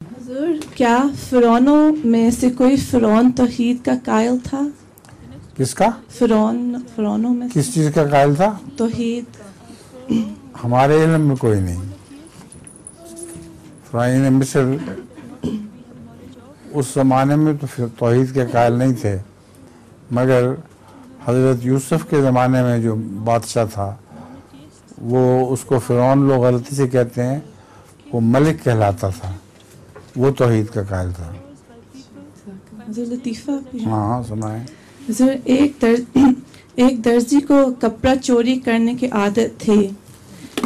हुजूर, क्या फिरौनों में से कोई फिरौन तौहीद का कायल था? किसका? फिरौनों में किस चीज़ का कायल था? तौहीद। हमारे इल्म में कोई नहीं। फ़िरौन मिस्र उस ज़माने में तो फिर तौहीद के कायल नहीं थे, मगर हज़रत यूसुफ के ज़माने में जो बादशाह था वो उसको फ़िरौन लोग गलती से कहते हैं, वो मलिक कहलाता था, वो तौहीद का कायल था। हुजूर, लतीफ़ा भी है। हाँ सुनाए। हुजूर, एक दर्जी को कपड़ा चोरी करने की आदत थी।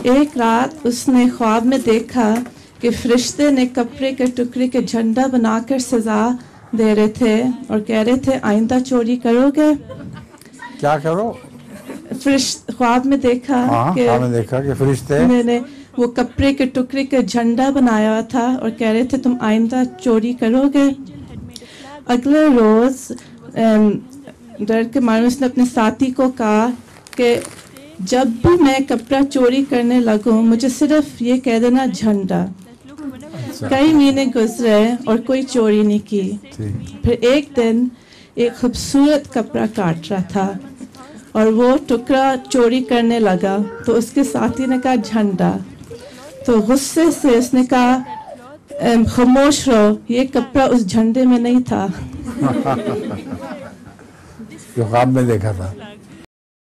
एक रात उसने ख्वाब में देखा कि फरिश्ते ने कपड़े के टुकड़े के झंडा बनाकर सजा दे रहे थे और कह रहे थे आइंदा चोरी करोगे? क्या करो? ख्वाब में देखा कि फरिश्ते मैंने वो कपड़े के टुकड़े के झंडा बनाया था और कह रहे थे तुम आइंदा चोरी करोगे। अगले रोज डर के मारे उसने अपने साथी को कहा कि जब भी मैं कपड़ा चोरी करने लगूं मुझे सिर्फ ये कह देना झंडा। कई महीने गुजरे और कोई चोरी नहीं की। फिर एक दिन एक खूबसूरत कपड़ा काट रहा था और वो टुकड़ा चोरी करने लगा तो उसके साथी ने कहा झंडा। तो गुस्से से उसने कहा खामोश रहो, ये कपड़ा उस झंडे में नहीं था जो ख्वाब में देखा था।